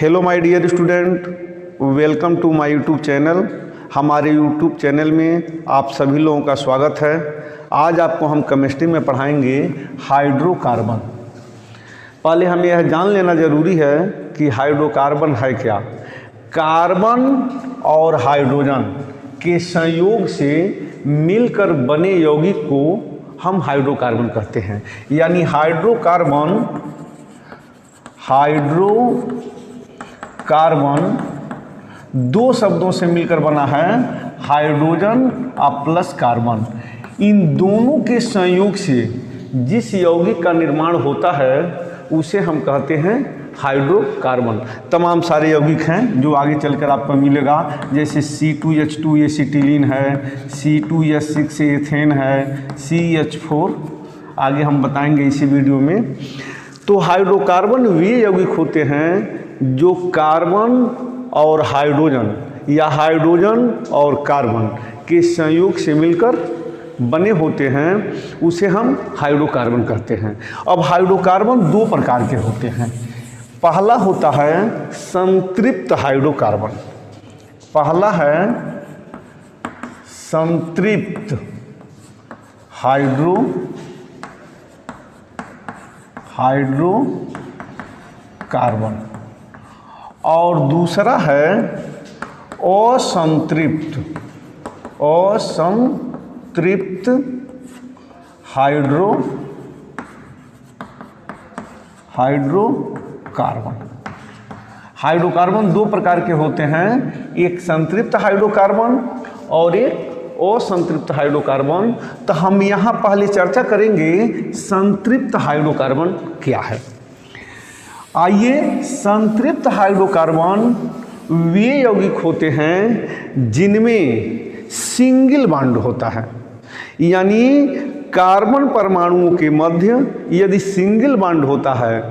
Hello my dear student, welcome to my YouTube channel. हमारे YouTube channel में आप सभी लोगों का स्वागत है। आज आपको हम केमिस्ट्री में पढ़ाएंगे हाइड्रोकार्बन। पहले हमें यह जान लेना ज़रूरी है कि हाइड्रोकार्बन है क्या। कार्बन और हाइड्रोजन के संयोग से मिलकर बने यौगिक को हम हाइड्रोकार्बन कहते हैं। यानी हाइड्रोकार्बन दो शब्दों से मिलकर बना है, हाइड्रोजन और प्लस कार्बन। इन दोनों के संयोग से जिस यौगिक का निर्माण होता है उसे हम कहते हैं हाइड्रोकार्बन। तमाम सारे यौगिक हैं जो आगे चलकर आपको मिलेगा, जैसे C2H2 एसिटिलीन है, C2H6 एथेन है, CH4 आगे हम बताएंगे इसी वीडियो में। तो हाइड्रोकार्बन वे यौगिक होते हैं जो कार्बन और हाइड्रोजन या हाइड्रोजन और कार्बन के संयोग से मिलकर बने होते हैं, उसे हम हाइड्रोकार्बन कहते हैं। अब हाइड्रोकार्बन दो प्रकार के होते हैं। पहला होता है संतृप्त हाइड्रोकार्बन। पहला है संतृप्त हाइड्रोकार्बन और दूसरा है असंतृप्त हाइड्रोकार्बन। हाइड्रोकार्बन दो प्रकार के होते हैं, एक संतृप्त हाइड्रोकार्बन और एक असंतृप्त हाइड्रोकार्बन। तो हम यहाँ पहले चर्चा करेंगे संतृप्त हाइड्रोकार्बन क्या है। आइए, संतृप्त हाइड्रोकार्बन वे यौगिक होते हैं जिनमें सिंगल बॉन्ड होता है। यानी कार्बन परमाणुओं के मध्य यदि सिंगल बॉन्ड होता है,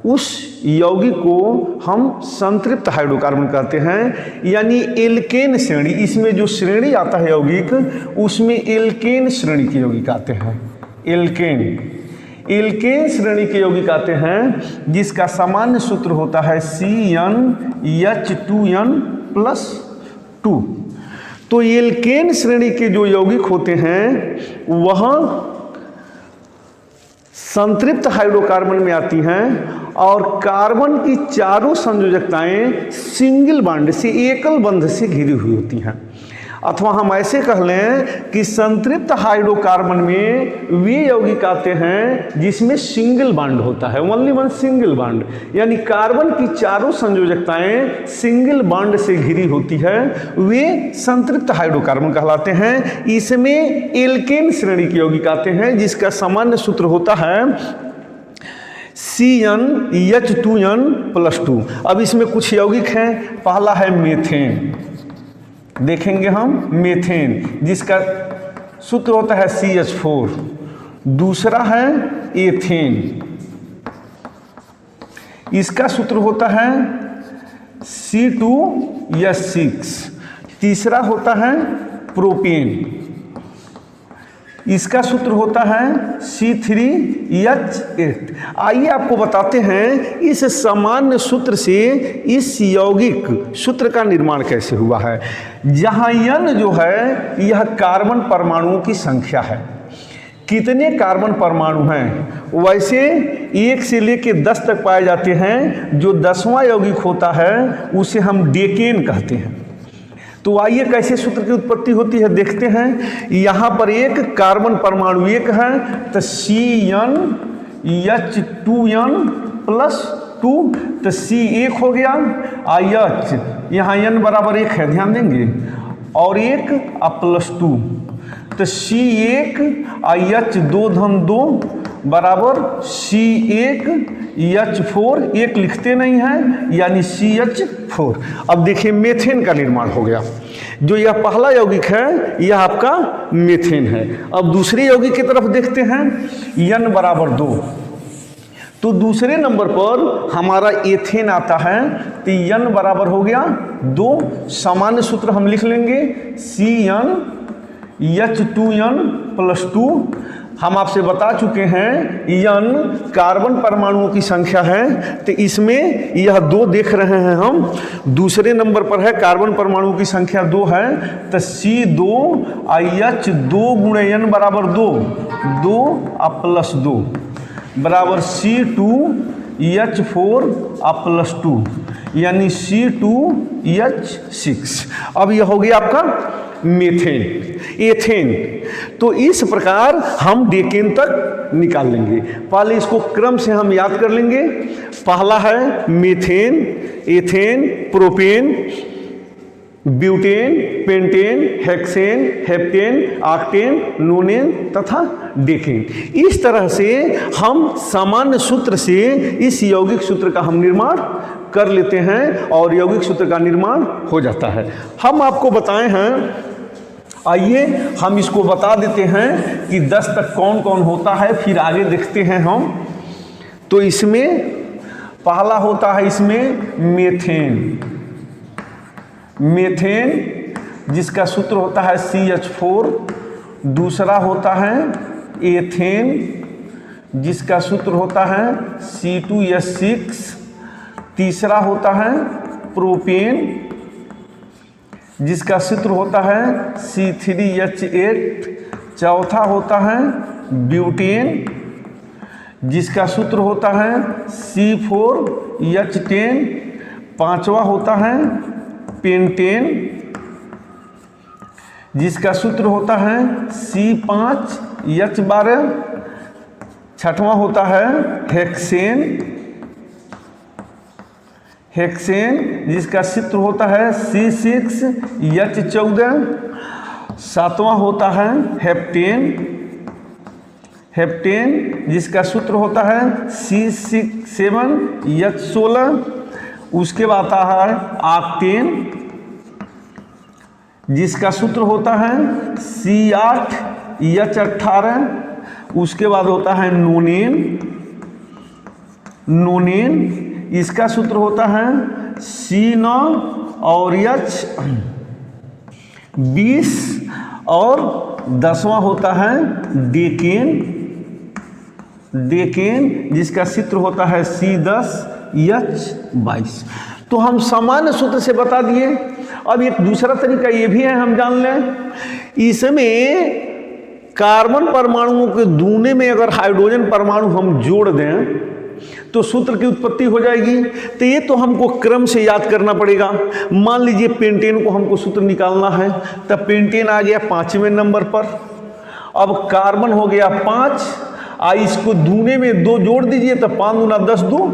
उस यौगिक को हम संतृप्त हाइड्रोकार्बन कहते हैं। यानी एल्केन श्रेणी, इसमें जो श्रेणी आता है यौगिक, उसमें एल्केन श्रेणी के यौगिक आते हैं। एल्केन श्रेणी के यौगिक आते हैं, जिसका सामान्य सूत्र होता है CnH2n+2। तो एल्केन श्रेणी के जो यौगिक होते हैं वह संतृप्त हाइड्रोकार्बन में आती हैं और कार्बन की चारों संयोजकताएं सिंगल बॉन्ड से, एकल बंध से घिरी हुई होती हैं। अथवा हम ऐसे कह लें कि संतृप्त हाइड्रोकार्बन में वे यौगिक आते हैं जिसमें सिंगल बॉन्ड होता है, ओनली वन सिंगल बॉन्ड। यानी कार्बन की चारों संयोजकताएं सिंगल बॉन्ड से घिरी होती है, वे संतृप्त हाइड्रोकार्बन कहलाते हैं। इसमें एल्केन श्रेणी के यौगिक आते हैं, जिसका सामान्य सूत्र होता है CnH2n+2। अब इसमें कुछ यौगिक हैं। पहला है मेथेन, देखेंगे हम मेथेन, जिसका सूत्र होता है CH4। दूसरा है एथेन, इसका सूत्र होता है C2H6। तीसरा होता है प्रोपेन, इसका सूत्र होता है C3H8। आइए आपको बताते हैं इस सामान्य सूत्र से इस यौगिक सूत्र का निर्माण कैसे हुआ है। जहाँ N जो है यह कार्बन परमाणुओं की संख्या है, कितने कार्बन परमाणु हैं, वैसे 1 से लेकर 10 तक पाए जाते हैं। जो 10वां यौगिक होता है उसे हम डेकेन कहते हैं। तो आइए कैसे सूत्र की उत्पत्ति होती है देखते हैं। यहाँ पर एक कार्बन परमाणु एक है, तो CnH2n+2, तो C एक हो गया। H यहाँ N बराबर 1 है, ध्यान देंगे, और 1 +2, तो C1 H2 बराबर C1H4, एक लिखते नहीं हैं, यानी CH4। अब देखिए मेथेन का निर्माण हो गया। जो यह पहला यौगिक है यह आपका मेथेन है। अब दूसरे यौगिक की तरफ देखते हैं, N बराबर 2। तो दूसरे नंबर पर हमारा एथेन आता है, तो N बराबर हो गया 2। सामान्य सूत्र हम लिख लेंगे CnH2n+2। हम आपसे बता चुके हैं n कार्बन परमाणुओं की संख्या है, तो इसमें यह 2 देख रहे हैं हम। दूसरे नंबर पर है कार्बन परमाणुओं की संख्या 2 है, तो C2H2 गुणे n बराबर 2, 2 प्लस 2 बराबर C2H4 प्लस 2 यानी C2H6। अब यह हो गया आपका मीथेन। एथेन, तो इस प्रकार हम डेकेन तक निकाल लेंगे। पहले इसको क्रम से हम याद कर लेंगे। पहला है methane, ethane, propane, butane, pentane, hexane, heptane, octane, नोनेन तथा डेकेन। इस तरह से हम सामान्य सूत्र से इस यौगिक सूत्र का हम निर्माण कर लेते हैं और यौगिक सूत्र का निर्माण हो जाता है। हम आपको बताए हैं, आइए हम इसको बता देते हैं कि 10 तक कौन कौन होता है, फिर आगे देखते हैं हम। तो इसमें पहला होता है इसमें मेथेन, मेथेन जिसका सूत्र होता है CH4। दूसरा होता है एथेन जिसका सूत्र होता है C2H6। तीसरा होता है प्रोपेन जिसका सूत्र होता है C3H8। चौथा होता है ब्यूटेन जिसका सूत्र होता है C4H10। पांचवा होता है पेंटेन जिसका सूत्र होता है C5H12। छठवां होता है हेक्सेन, हेक्सेन जिसका सूत्र होता है C6H14। सातवां होता है हेप्टेन, हेप्टेन जिसका सूत्र होता है C7H16। उसके बाद आता है ऑक्टेन जिसका सूत्र होता है C8H18। उसके बाद होता है नोनेन, नोनेन इसका सूत्र होता है C9 और H20। और 10वां होता है डेकेन, डेकेन जिसका सूत्र होता है C10H22। तो हम सामान्य सूत्र से बता दिए। अब एक दूसरा तरीका ये भी है, हम जान लें। इसमें कार्बन परमाणुओं के दूने में अगर हाइड्रोजन परमाणु हम जोड़ दें तो सूत्र की उत्पत्ति हो जाएगी। तो ये तो हमको क्रम से याद करना पड़ेगा। मान लीजिए पेंटेन को हमको सूत्र निकालना है, तब पेंटेन आ गया 5वें नंबर पर। अब कार्बन हो गया 5, इसको दूने में 2 जोड़ दीजिए तो 5 दूना 10, 2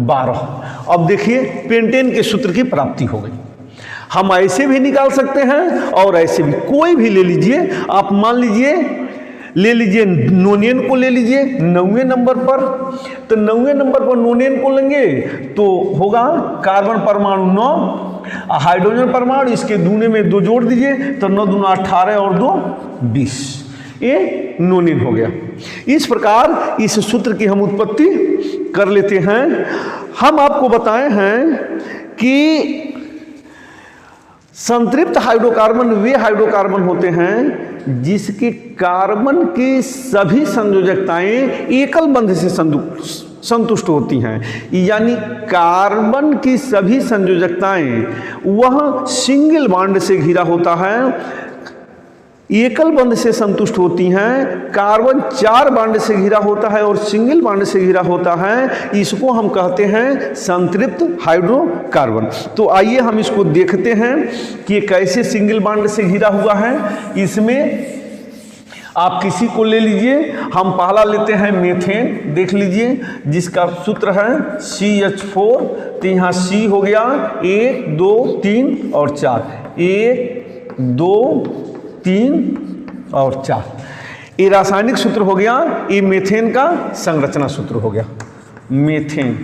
12। अब देखिए पेंटेन के सूत्र की प्राप्ति हो गई। हम ऐसे भी निकाल सकते हैं और ऐसे भी, कोई भी ले लीजिए आप। मान लीजिए ले लीजिए नोनेन को ले लीजिए 9वें नंबर पर। तो 9वें नंबर पर नोनेन को लेंगे तो होगा कार्बन परमाणु 9, हाइड्रोजन परमाणु इसके दूने में 2 जोड़ दीजिए तो 9 दूना 18 और 2 20। ये नोनेन हो गया। इस प्रकार इस सूत्र की हम उत्पत्ति कर लेते हैं। हम आपको बताए हैं कि संतृप्त हाइड्रोकार्बन वे हाइड्रोकार्बन होते हैं जिसके कार्बन की सभी संयोजकताएं एकल बंध से संतुष्ट होती हैं। यानी कार्बन की सभी संयोजकताएं वह सिंगल बॉन्ड से घिरा होता है, एकल बंध से संतुष्ट होती हैं। कार्बन 4 बॉन्ड से घिरा होता है और सिंगल बॉन्ड से घिरा होता है। इसको हम कहते हैं संतृप्त हाइड्रोकार्बन। तो आइए हम इसको देखते हैं कि कैसे सिंगल बॉन्ड से घिरा हुआ है। इसमें आप किसी को ले लीजिए। हम पहला लेते हैं मेथेन, देख लीजिए जिसका सूत्र है CH4। तो यहाँ C हो गया 1 2 3 और 4, 1 2 3 और 4। ये रासायनिक सूत्र हो गया। ये मेथेन का संरचना सूत्र हो गया। मेथेन,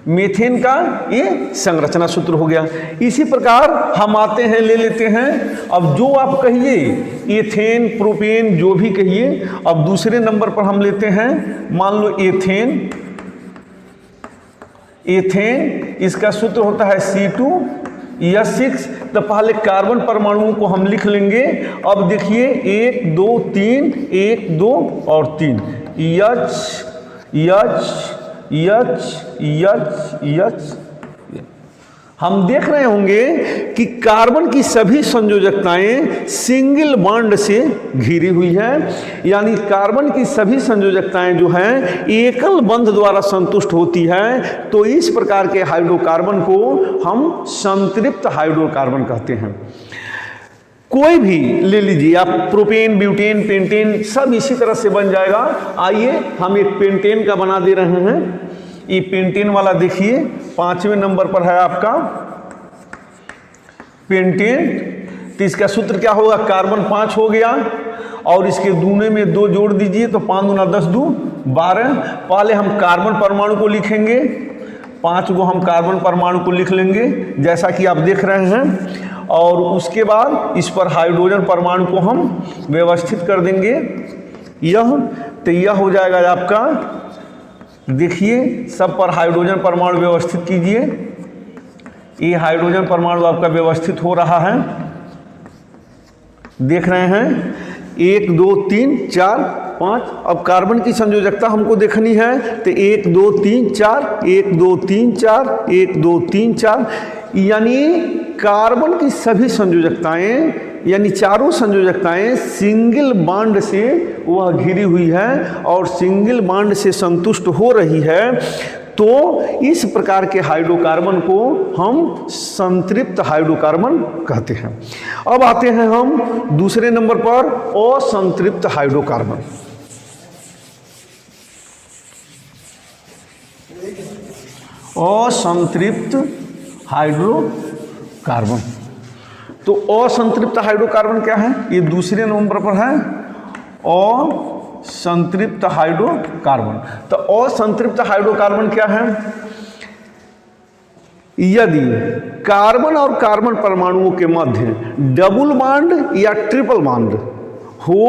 मेथेन का ये संरचना सूत्र हो गया। इसी प्रकार हम आते हैं, ले लेते हैं। अब जो आप कहिए एथेन, प्रोपेन, जो भी कहिए। अब दूसरे नंबर पर हम लेते हैं, मान लो एथेन। एथेन इसका सूत्र होता है C2 यह 6। तो पहले कार्बन परमाणुओं को हम लिख लेंगे। अब देखिए 1 2 3, 1 2 और 3, H। हम देख रहे होंगे कि कार्बन की सभी संयोजकताएं सिंगल बॉन्ड से घिरी हुई है, यानी कार्बन की सभी संयोजकताएं जो हैं एकल बंध द्वारा संतुष्ट होती है। तो इस प्रकार के हाइड्रोकार्बन को हम संतृप्त हाइड्रोकार्बन कहते हैं। कोई भी ले लीजिए आप, प्रोपेन, ब्यूटेन, पेंटेन, सब इसी तरह से बन जाएगा। आइए हम एक पेंटेन का बना दे रहे हैं। ये पेंटेन वाला देखिए 5वें नंबर पर है आपका पेंटेन। तो इसका सूत्र क्या होगा, कार्बन 5 हो गया और इसके दूने में 2 जोड़ दीजिए तो 5 दूना 10 2 12। पहले हम कार्बन परमाणु को लिखेंगे, 5 को हम कार्बन परमाणु को लिख लेंगे जैसा कि आप देख रहे हैं। और उसके बाद इस पर हाइड्रोजन परमाणु को हम व्यवस्थित कर देंगे। यह हो जाएगा आपका, देखिए सब पर हाइड्रोजन परमाणु व्यवस्थित कीजिए। ये हाइड्रोजन परमाणु आपका व्यवस्थित हो रहा है, देख रहे हैं। 1 2 3 4 5। अब कार्बन की संयोजकता हमको देखनी है तो 1 2 3 4, 1 2 3 4, 1 2 3 4, यानी कार्बन की सभी संयोजकताएं, यानी चारों संयोजकताएं सिंगल बॉन्ड से वह घिरी हुई है और सिंगल बॉन्ड से संतुष्ट हो रही है। तो इस प्रकार के हाइड्रोकार्बन को हम संतृप्त हाइड्रोकार्बन कहते हैं। अब आते हैं हम दूसरे नंबर पर, असंतृप्त हाइड्रोकार्बन। असंतृप्त हाइड्रोकार्बन। तो असंतृप्त हाइड्रोकार्बन क्या है, ये दूसरे नंबर पर है, असंतृप्त हाइड्रोकार्बन। तो असंतृप्त हाइड्रोकार्बन क्या है, यदि कार्बन और कार्बन परमाणुओं के मध्य डबल बॉन्ड या ट्रिपल बॉन्ड हो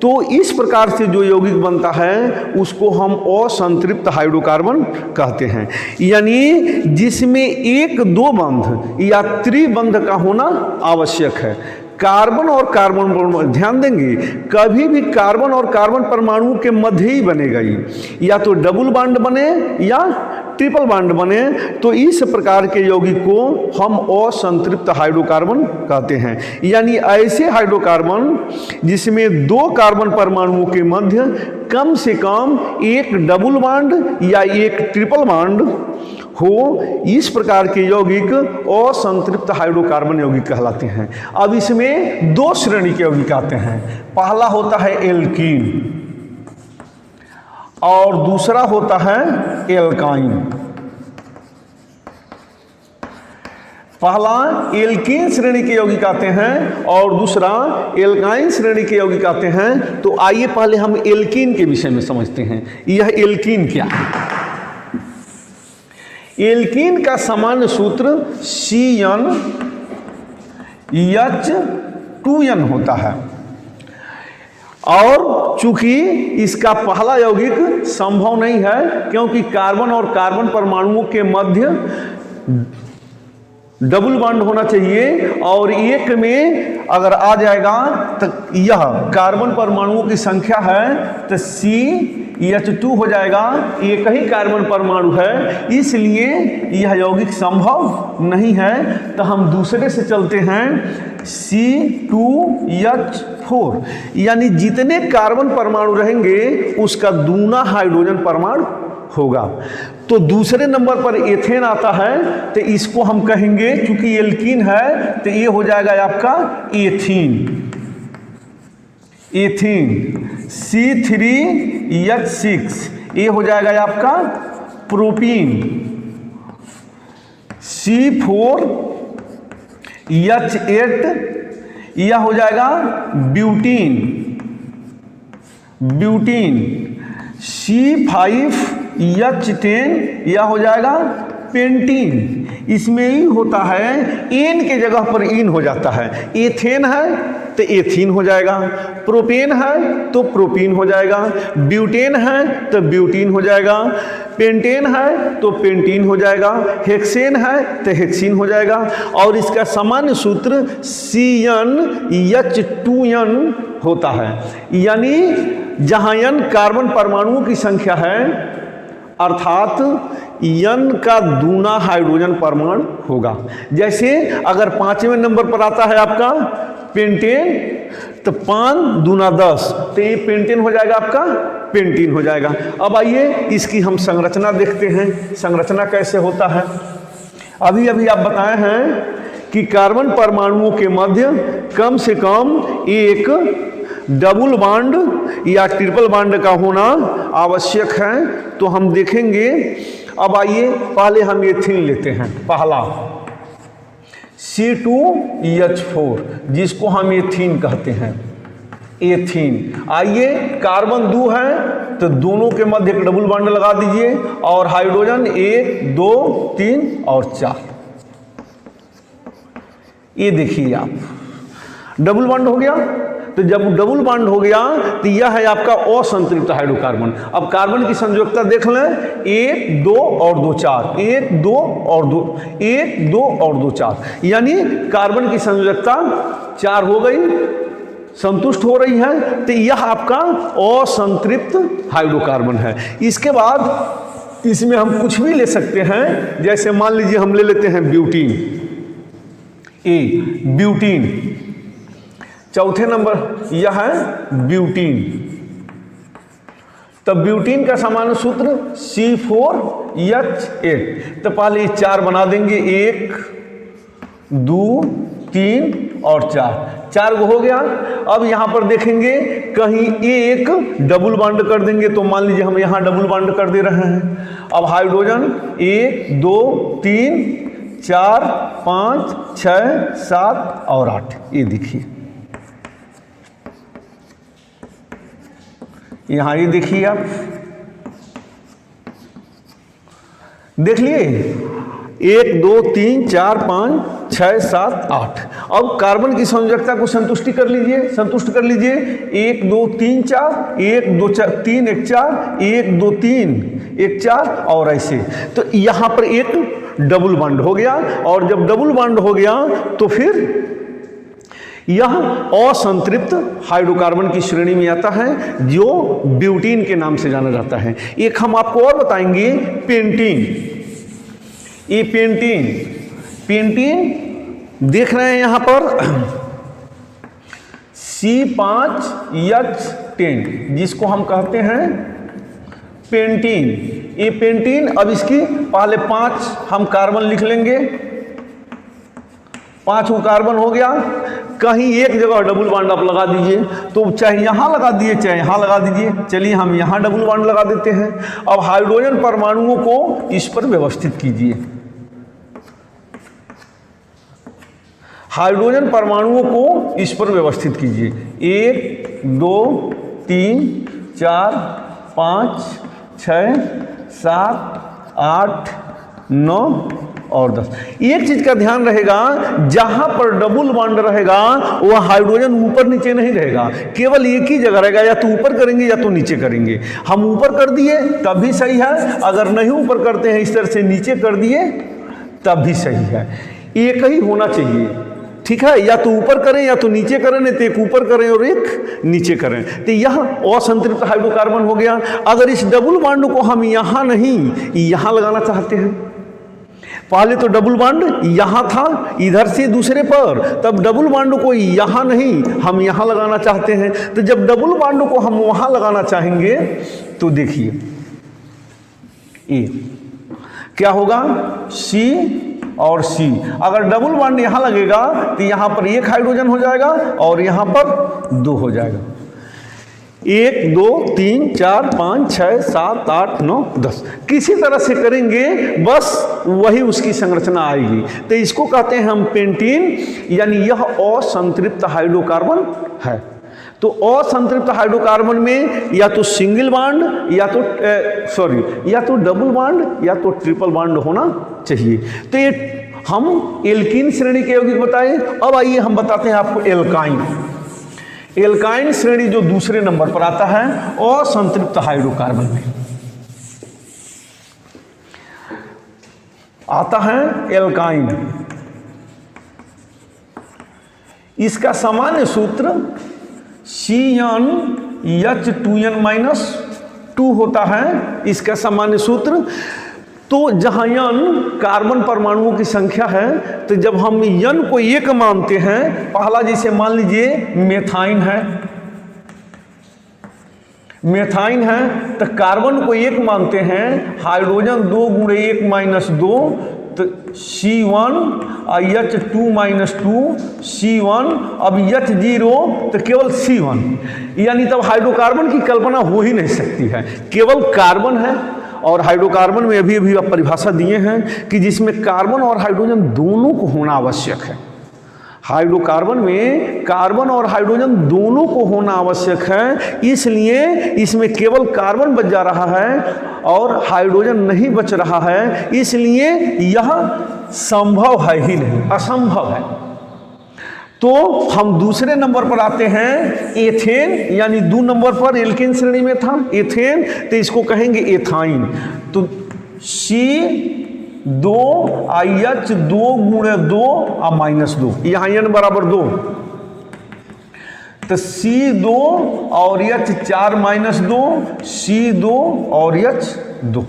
तो इस प्रकार से जो यौगिक बनता है उसको हम असंतृप्त हाइड्रोकार्बन कहते हैं। यानी जिसमें 1 2 बंध या त्रिबंध का होना आवश्यक है। कार्बन और कार्बन, ध्यान देंगे कभी भी कार्बन और कार्बन परमाणु के मध्य ही बनेगा, या तो डबल बॉन्ड बने या ट्रिपल बॉन्ड बने। तो इस प्रकार के यौगिक को हम असंतृप्त हाइड्रोकार्बन कहते हैं। यानी ऐसे हाइड्रोकार्बन जिसमें 2 कार्बन परमाणुओं के मध्य कम से कम 1 डबल बॉन्ड या 1 ट्रिपल बॉन्ड हो, इस प्रकार के यौगिक असंतृप्त हाइड्रोकार्बन यौगिक कहलाते हैं। अब इसमें 2 श्रेणी के यौगिक आते हैं। पहला होता है एल्कीन और दूसरा होता है एल्काइन। पहला एल्कीन श्रेणी के यौगिक आते हैं और दूसरा एल्काइन श्रेणी के यौगिक आते हैं। तो आइए पहले हम एल्कीन के विषय में समझते हैं। यह एल्कीन क्या है। एल्कीन का सामान्य सूत्र CnH2n होता है और चूंकि इसका पहला यौगिक संभव नहीं है क्योंकि कार्बन और कार्बन परमाणुओं के मध्य डबल बॉन्ड होना चाहिए और एक में अगर आ जाएगा तो यह कार्बन परमाणुओं की संख्या है तो CH2 हो जाएगा, एक ही कार्बन परमाणु है, इसलिए यह यौगिक संभव नहीं है। तो हम दूसरे से चलते हैं C2H4, यानी जितने कार्बन परमाणु रहेंगे उसका दूना हाइड्रोजन परमाणु होगा। तो दूसरे नंबर पर एथेन आता है तो इसको हम कहेंगे, चूंकि एल्कीन है तो ये हो जाएगा आपका एथीन। C3H6 ये हो जाएगा आपका प्रोपीन। C4H8 यह हो जाएगा ब्यूटीन। C5H10 यह हो जाएगा पेंटीन। इसमें ही होता है एन के जगह पर इन हो जाता है। एथेन है तो एथीन हो जाएगा, प्रोपेन है तो प्रोपीन हो जाएगा, ब्यूटेन है तो ब्यूटीन हो जाएगा। पेंटेन है तो पेंटीन हो जाएगा, हेक्सेन है तो हेक्सीन हो जाएगा। और इसका सामान्य सूत्र CnH2n होता है, यानी जहाँ n कार्बन परमाणुओं की संख्या है अर्थात n का दूना हाइड्रोजन परमाणु होगा। जैसे अगर 5वें नंबर पर आता है आपका पेंटेन तो 5 दूना 10, तो ये पेंटेन हो जाएगा, आपका पेंटीन हो जाएगा। अब आइए इसकी हम संरचना देखते हैं, संरचना कैसे होता है। अभी अभी आप बताए हैं कि कार्बन परमाणुओं के मध्य कम से कम एक डबल बॉन्ड या ट्रिपल बॉन्ड का होना आवश्यक है, तो हम देखेंगे। अब आइए पहले हम एथीन लेते हैं, पहला C2H4 जिसको हम एथीन कहते हैं, एथीन। आइए कार्बन 2 है तो दोनों के मध्य एक डबल बॉन्ड लगा दीजिए और हाइड्रोजन 1 2 3 और 4। ये देखिए आप डबल बॉन्ड हो गया। तो जब डबल बॉन्ड हो गया तो यह है आपका असंतृप्त हाइड्रोकार्बन। अब कार्बन की संयोजकता देख लें, 1 2 और 2 4, 1 2 और 2, 1 2 और 2 4, यानी कार्बन की संयोजकता 4 हो गई, संतुष्ट हो रही है। तो यह आपका असंतृप्त हाइड्रोकार्बन है। इसके बाद इसमें हम कुछ भी ले सकते हैं, जैसे मान लीजिए हम ले लेते हैं ब्यूटीन, ब्यूटीन। चौथे नंबर यह है ब्यूटीन। तो ब्यूटीन का सामान्य सूत्र C4H8। तो पहले 4 बना देंगे, 1 2 3 और 4 गो हो गया। अब यहां पर देखेंगे कहीं एक डबल बॉन्ड कर देंगे, तो मान लीजिए हम यहां डबल बॉन्ड कर दे रहे हैं। अब हाइड्रोजन 1 2 3 4 5 6 7 और 8, ये देखिए यहां, ये देखिए आप देख लिए 1 2 3 4 5 6 7 8। अब कार्बन की संयोजकता को संतुष्ट कर लीजिए 1 2 3 4, 1 2 3 1 4, 1 2 3 1 4 और ऐसे। तो यहां पर एक डबल बॉन्ड हो गया, और जब डबल बॉन्ड हो गया तो फिर यह असंतृप्त हाइड्रोकार्बन की श्रेणी में आता है, जो ब्यूटीन के नाम से जाना जाता है। एक हम आपको और बताएंगे, पेंटीन। ये पेंटीन देख रहे हैं यहां पर C5H10 जिसको हम कहते हैं पेंटीन। ये पेंटीन, अब इसकी पहले 5 हम कार्बन लिख लेंगे, 5 कार्बन हो गया। कहीं एक जगह डबल बॉन्ड आप लगा दीजिए, तो चाहे यहां लगा दीजिए चाहे यहां लगा दीजिए। चलिए हम यहां डबल बॉन्ड लगा देते हैं। अब हाइड्रोजन परमाणुओं को इस पर व्यवस्थित कीजिए, हाइड्रोजन परमाणुओं को इस पर व्यवस्थित कीजिए। 1 2 3 4 5 6 7 8 9 और 10। एक चीज का ध्यान रहेगा, जहां पर डबल बॉन्ड रहेगा वह हाइड्रोजन ऊपर नीचे नहीं रहेगा, केवल एक ही जगह रहेगा, या तो ऊपर करेंगे या तो नीचे करेंगे। हम ऊपर कर दिए तब भी सही है, अगर नहीं ऊपर करते हैं इस तरह से नीचे कर दिए तब भी सही है। एक ही होना चाहिए, ठीक है, या तो ऊपर करें या तो नीचे करें, नहीं तो एक ऊपर करें और एक नीचे करें। तो यह असंतृप्त हाइड्रोकार्बन हो गया। अगर इस डबल बॉन्ड को हम यहां नहीं यहां लगाना चाहते हैं, पहले तो डबल बॉन्ड यहां था इधर से दूसरे पर, तब डबल बॉन्ड को यहां नहीं हम यहां लगाना चाहते हैं। तो जब डबल बॉन्ड को हम वहां लगाना चाहेंगे तो देखिए ये क्या होगा, C और C। अगर डबल बॉन्ड यहां लगेगा तो यहां पर 1 हाइड्रोजन हो जाएगा और यहां पर 2 हो जाएगा। 1 2 3 4 5 6 7 8 9 10 किसी तरह से करेंगे, बस वही उसकी संरचना आएगी। तो इसको कहते हैं हम पेंटीन, यानी यह असंतृप्त हाइड्रोकार्बन है। तो असंतृप्त हाइड्रोकार्बन में या तो सिंगल बॉन्ड या तो डबल बॉन्ड या तो ट्रिपल बॉन्ड होना चाहिए। तो ये हम एल्कीन श्रेणी के यौगिक बताए। अब आइए हम बताते हैं आपको एल्काइन। एल्काइन श्रेणी जो दूसरे नंबर पर आता है असंतृप्त हाइड्रोकार्बन में। आता है एल्काइन। इसका सामान्य सूत्र CnH2n-2 होता है, इसका सामान्य सूत्र। तो जहाँ n कार्बन परमाणुओं की संख्या है, तो जब हम n को 1 मानते हैं, पहला जैसे मान लीजिए मेथाइन है, मेथाइन है तो कार्बन को 1 मानते हैं, हाइड्रोजन 2 × 1 - 2 तो C1 और H2 - 2 C1। अब H0 तो केवल C1, यानी तब हाइड्रोकार्बन की कल्पना हो ही नहीं सकती है, केवल कार्बन है। और हाइड्रोकार्बन में अभी आप परिभाषा दिए हैं कि जिसमें कार्बन और हाइड्रोजन दोनों को होना आवश्यक है। हाइड्रोकार्बन में कार्बन और हाइड्रोजन दोनों को होना आवश्यक है, इसलिए इसमें केवल कार्बन बच जा रहा है और हाइड्रोजन नहीं बच रहा है, इसलिए यह संभव है ही नहीं, असंभव है। तो हम दूसरे नंबर पर आते हैं एथेन, यानी 2 नंबर पर एल्केन श्रेणी में था एथेन, तो इसको कहेंगे एथाइन। तो C2H2 × 2 और -2, यहाँ n बराबर 2, तो C2 और H4 - 2 C2 और H2,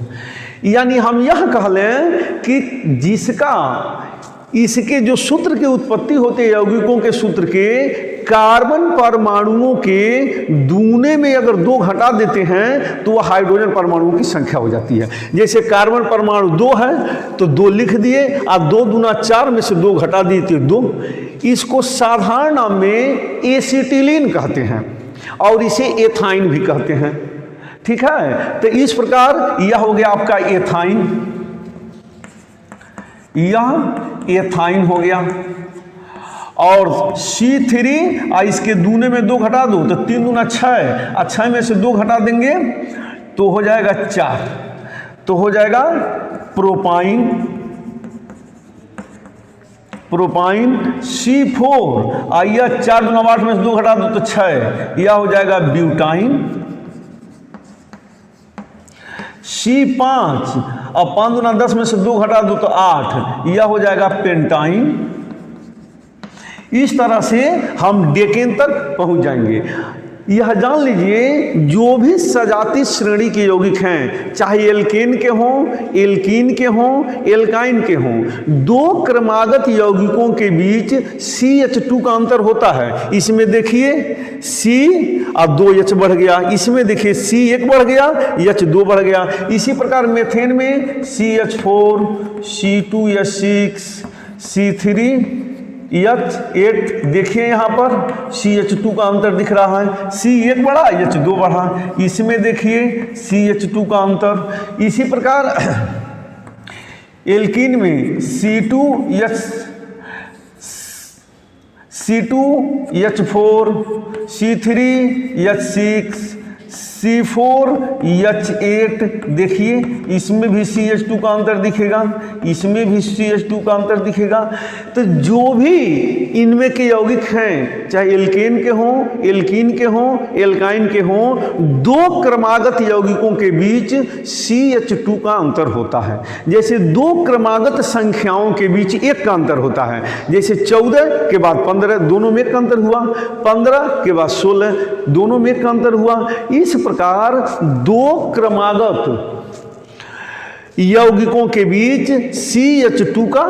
यानी हम यह कह लें कि जिसका इसके जो सूत्र की उत्पत्ति होते हैं यौगिकों के सूत्र के, कार्बन परमाणुओं के दूने में अगर 2 घटा देते हैं तो वह हाइड्रोजन परमाणुओं की संख्या हो जाती है। जैसे कार्बन परमाणु 2 है तो 2 लिख दिए, और 2 दूना 4 में से 2 घटा दिए तो 2। इसको साधारण नाम में एसिटिलीन कहते हैं और इसे एथाइन भी कहते हैं। ठीक है, तो इस प्रकार यह हो गया आपका एथाइन, यह एथाइन हो गया। और C3 इसके दूने में 2 घटा दो तो 3 दूना 6, और 6 में से 2 घटा देंगे तो हो जाएगा 4, तो हो जाएगा प्रोपाइन। प्रोपाइन C4 यह 4 दूना 8 में से 2 घटा दो तो 6, यह हो जाएगा ब्यूटाइन। C5 और 5 दूना 10 में से 2 घटा दो तो 8, यह हो जाएगा पेंटाइन। इस तरह से हम डेकेन तक पहुंच जाएंगे। यह जान लीजिए जो भी सजातीय श्रेणी के यौगिक हैं, चाहे एल्केन के हों, एल्कीन के हों, एल्काइन के हों, 2 क्रमागत यौगिकों के बीच CH2 का अंतर होता है। इसमें देखिए C और 2H बढ़ गया, इसमें देखिए C1 बढ़ गया, H2 बढ़ गया। इसी प्रकार मेथेन में CH4 C2H6 C3H8, देखिए यहाँ पर CH2 का अंतर दिख रहा है, C1 बढ़ा H2 बढ़ा, इसमें देखिए CH2 का अंतर। इसी प्रकार एल्कीन में C2H4 C3H6 C4H8, देखिए इसमें भी CH2 का अंतर दिखेगा, इसमें भी CH2 का अंतर दिखेगा। तो जो भी इनमें के यौगिक हैं, चाहे एल्केन के हों, एल्कीन के हों, एल्काइन के हों, 2 क्रमागत यौगिकों के बीच CH2 का अंतर होता है। जैसे 2 क्रमागत संख्याओं के बीच 1 का अंतर होता है, जैसे 14 के बाद 15 दोनों में 1 का अंतर हुआ, 15 के बाद 16 दोनों में 1 का अंतर हुआ। इस प्रकार 2 क्रमागत यौगिकों के बीच CH2 का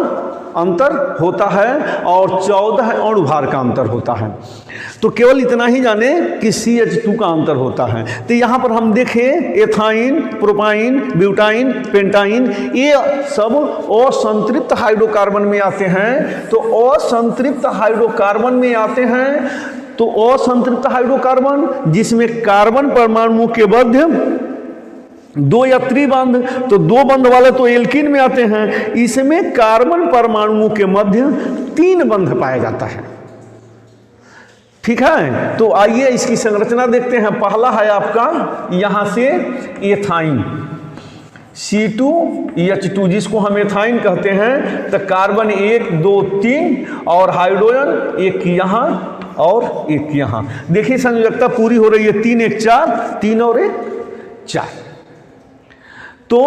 अंतर होता है और 14 अणुभार का अंतर होता है। तो केवल इतना ही जाने कि CH2 का अंतर होता है। तो यहाँ पर हम देखें एथाइन, प्रोपाइन, ब्यूटाइन, पेंटाइन, ये सब असंतृप्त हाइड्रोकार्बन में आते हैं। तो असंतृप्त हाइड्रोकार्बन में आते हैं, तो असंतृप्त हाइड्रोकार्बन जिसमें कार्बन परमाणुओं के मध्य 2 या त्रिबंध, तो 2 बंध वाले तो एल्कीन में आते हैं। इसमें कार्बन परमाणुओं के मध्य 3 बंध पाया जाता है। ठीक है, तो आइए इसकी संरचना देखते हैं। पहला है आपका यहां से एथाइन, C2H2 जिसको हम एथाइन कहते हैं। तो कार्बन 1 2 3 और हाइड्रोजन 1 यहाँ और 1 यहाँ। देखिए संयोजकता पूरी हो रही है, 3 1 4, 3 और 1 4। तो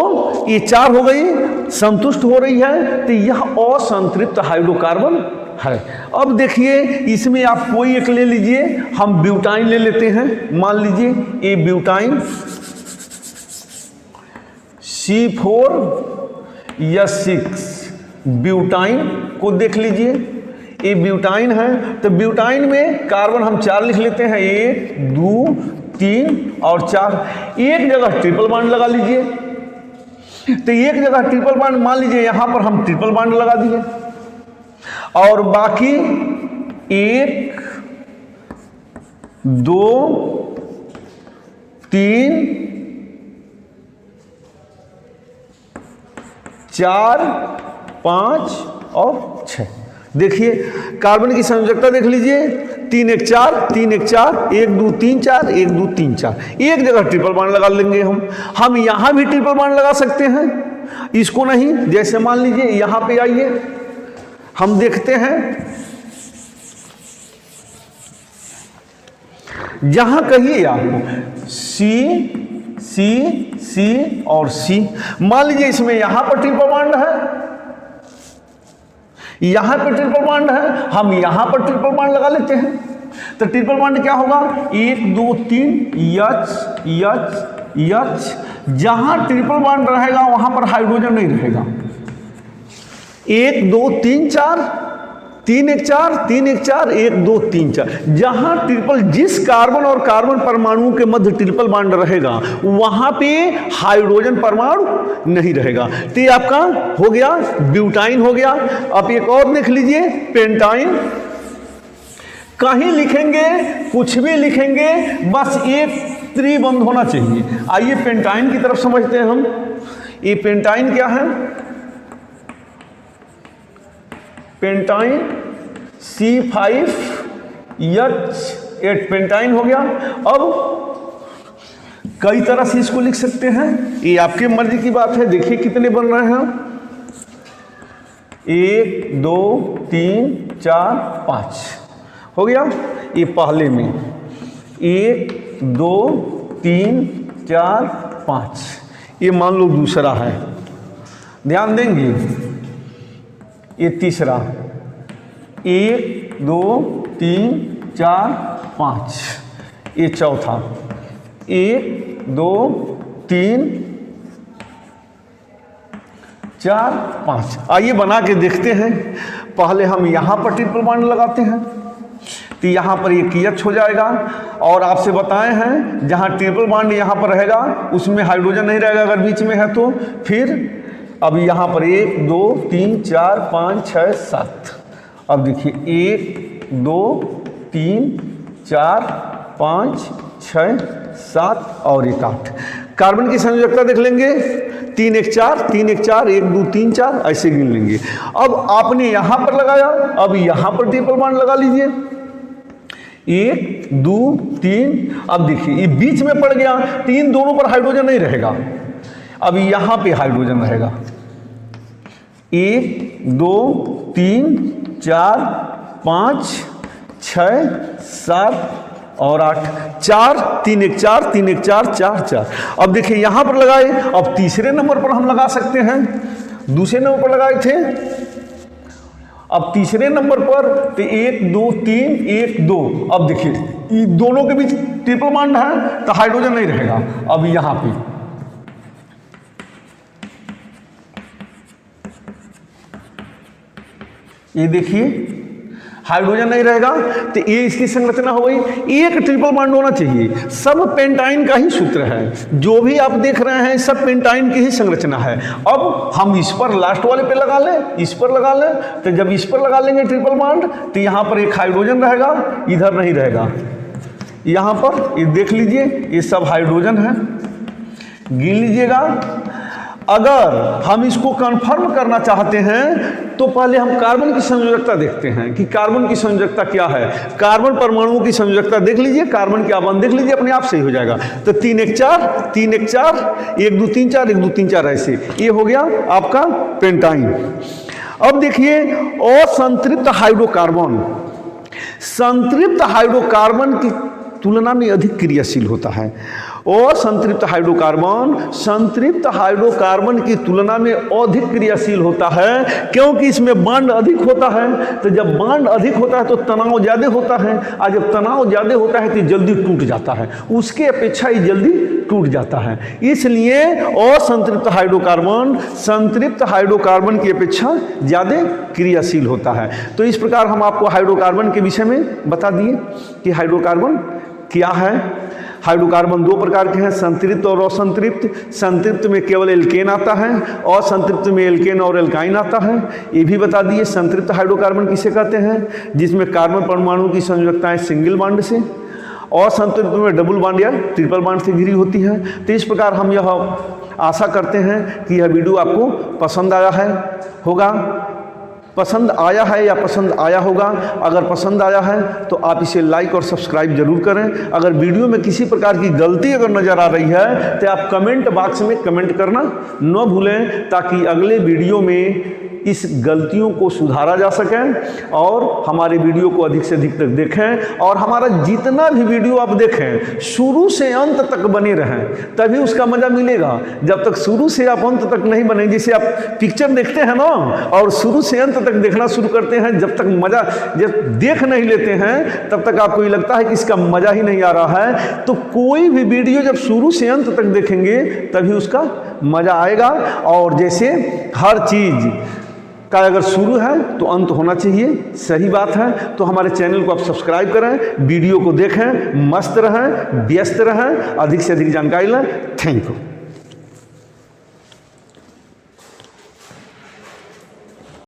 ये 4 हो गई, संतुष्ट हो रही है, तो यह असंतृप्त हाइड्रोकार्बन है। अब देखिए इसमें आप कोई एक ले लीजिए, हम ब्यूटाइन ले लेते हैं। मान लीजिए ये ब्यूटाइन C4H6 ब्यूटाइन को देख लीजिए, ये ब्यूटाइन है। तो ब्यूटाइन में कार्बन हम 4 लिख लेते हैं, 1 2 3 और 4। एक जगह ट्रिपल बॉन्ड लगा लीजिए, तो एक जगह ट्रिपल बॉन्ड मान लीजिए यहां पर हम ट्रिपल बॉन्ड लगा दिए, और बाकी 1 2 3 4 5 और 6। देखिए कार्बन की संयोजकता देख लीजिए, 3 1 4 3 1 4 1 2 3 4 1 2 3 4। एक जगह ट्रिपल बॉन्ड लगा लेंगे हम यहां भी ट्रिपल बॉन्ड लगा सकते हैं, इसको नहीं। जैसे मान लीजिए यहां पे आइए, हम देखते हैं जहां कहिए आपको C और C। मान लीजिए इसमें यहां पर ट्रिपल बॉन्ड है, यहां पर ट्रिपल बॉन्ड है, हम यहां पर ट्रिपल बॉन्ड लगा लेते हैं। तो ट्रिपल बॉन्ड क्या होगा, 1 2 3 H। जहां ट्रिपल बॉन्ड रहेगा वहां पर हाइड्रोजन नहीं रहेगा। 1 2 3 4 3 1 4 3 1 4 1 2 3 4। जहां ट्रिपल, जिस कार्बन और कार्बन परमाणु के मध्य ट्रिपल बॉन्ड रहेगा वहां पे हाइड्रोजन परमाणु नहीं रहेगा। तो ये आपका हो गया ब्यूटाइन हो गया। अब एक और देख लीजिए पेंटाइन। कहीं लिखेंगे कुछ भी लिखेंगे, बस एक त्रिबंध होना चाहिए। आइए पेंटाइन की तरफ समझते हैं हम। ये पेंटाइन क्या है, पेंटाइन C5H8 पेंटाइन हो गया। अब कई तरह से इसको लिख सकते हैं, ये आपके मर्जी की बात है। देखिए कितने बन रहे हैं, 1 2 3 4 5 हो गया। ये पहले में 1 2 3 4 5, ये मान लो दूसरा है, ध्यान देंगे। ये तीसरा 1 2 3 4 5, ये चौथा 1 2 3 4 5। आइए बना के देखते हैं। पहले हम यहाँ पर ट्रिपल बॉन्ड लगाते हैं, तो यहाँ पर एक H हो जाएगा। और आपसे बताए हैं जहाँ ट्रिपल बॉन्ड यहाँ पर रहेगा उसमें हाइड्रोजन नहीं रहेगा अगर बीच में है तो। फिर अब यहाँ पर 1 2 3 4 5 6 7। अब देखिए 1 2 3 4 5 6 7 और 1 8। कार्बन की संयोजकता देख लेंगे, 3 1 4 3 1 4 1 2 3 4 ऐसे गिन लेंगे। अब आपने यहाँ पर लगाया, अब यहाँ पर ट्रिपल बॉन्ड लगा लीजिए, 1 2 3। अब देखिए ये बीच में पड़ गया, 3 दोनों पर हाइड्रोजन नहीं रहेगा। अब यहाँ पे हाइड्रोजन रहेगा, 1 2 3 4 5 6 7 और 8। 4 3 1 4 3 1 4 4 4। अब देखिए यहाँ पर लगाए, अब तीसरे नंबर पर हम लगा सकते हैं, दूसरे नंबर पर लगाए थे, अब तीसरे नंबर पर तो 1 2 3 1 2। अब देखिए दोनों के बीच ट्रिपल बॉन्ड है तो हाइड्रोजन नहीं रहेगा। अब यहाँ पे ये देखिए हाइड्रोजन नहीं रहेगा, तो ये इसकी संरचना हो गई। एक ट्रिपल बॉन्ड होना चाहिए। सब पेंटाइन का ही सूत्र है, जो भी आप देख रहे हैं सब पेंटाइन की ही संरचना है। अब हम इस पर लास्ट वाले पे लगा लें, इस पर लगा लें, तो जब इस पर लगा लेंगे ट्रिपल बॉन्ड तो यहाँ पर एक हाइड्रोजन रहेगा, इधर नहीं रहेगा। यहाँ पर ये देख लीजिए ये सब हाइड्रोजन है, गिन लीजिएगा। अगर हम इसको कंफर्म करना चाहते हैं तो पहले हम कार्बन की संयोजकता देखते हैं कि कार्बन की संयोजकता क्या है। कार्बन परमाणुओं की संयोजकता देख लीजिए, कार्बन के आबंध देख लीजिए, अपने आप सही हो जाएगा। तो 3 1 4 3 1 4 1 2 3 4 1 2 3 4 ऐसे, ये हो गया आपका पेंटाइन। अब देखिए असंतृप्त हाइड्रोकार्बन, संतृप्त हाइड्रोकार्बन की तुलना में अधिक क्रियाशील होता है। असंतृप्त हाइड्रोकार्बन संतृप्त हाइड्रोकार्बन की तुलना में अधिक क्रियाशील होता है, क्योंकि इसमें बांड अधिक होता है। तो जब बांड अधिक होता है तो तनाव ज़्यादा होता है, और जब तनाव ज़्यादा होता है तो जल्दी टूट जाता है, उसके अपेक्षा ही जल्दी टूट जाता है। इसलिए असंतृप्त हाइड्रोकार्बन संतृप्त हाइड्रोकार्बन की अपेक्षा ज़्यादा क्रियाशील होता है। तो इस प्रकार हम आपको हाइड्रोकार्बन के विषय में बता दिए कि हाइड्रोकार्बन क्या है। हाइड्रोकार्बन दो प्रकार के हैं, संतृप्त और असंतृप्त। संतृप्त में केवल एल्केन आता है, असंतृप्त में एल्केन और एल्काइन आता है, ये भी बता दिए। संतृप्त हाइड्रोकार्बन किसे कहते हैं? जिसमें कार्बन परमाणु की संयोजकताएं सिंगल बॉन्ड से, असंतृप्त में डबल बॉन्ड या ट्रिपल बॉन्ड से घिरी होती है। तो इस प्रकार हम यह आशा करते हैं कि यह वीडियो आपको पसंद आया है होगा, पसंद आया है या पसंद आया होगा। अगर पसंद आया है तो आप इसे लाइक और सब्सक्राइब जरूर करें। अगर वीडियो में किसी प्रकार की गलती अगर नज़र आ रही है तो आप कमेंट बॉक्स में कमेंट करना न भूलें, ताकि अगले वीडियो में इस गलतियों को सुधारा जा सके और हमारे वीडियो को अधिक से अधिक तक देखें। और हमारा जितना भी वीडियो आप देखें शुरू से अंत तक बने रहें, तभी उसका मज़ा मिलेगा। जब तक शुरू से आप अंत तक नहीं बने, जैसे आप पिक्चर देखते हैं ना और शुरू से अंत तक देखना शुरू करते हैं, जब तक मज़ा जब देख नहीं लेते हैं तब तक आपको ये लगता है कि इसका मज़ा ही नहीं आ रहा है। तो कोई भी वीडियो जब शुरू से अंत तक देखेंगे तभी उसका मज़ा आएगा। और जैसे हर चीज़ का अगर शुरू है तो अंत होना चाहिए, सही बात है। तो हमारे चैनल को आप सब्सक्राइब करें, वीडियो को देखें, मस्त रहें, व्यस्त रहें, अधिक से अधिक जानकारी लें। Thank you.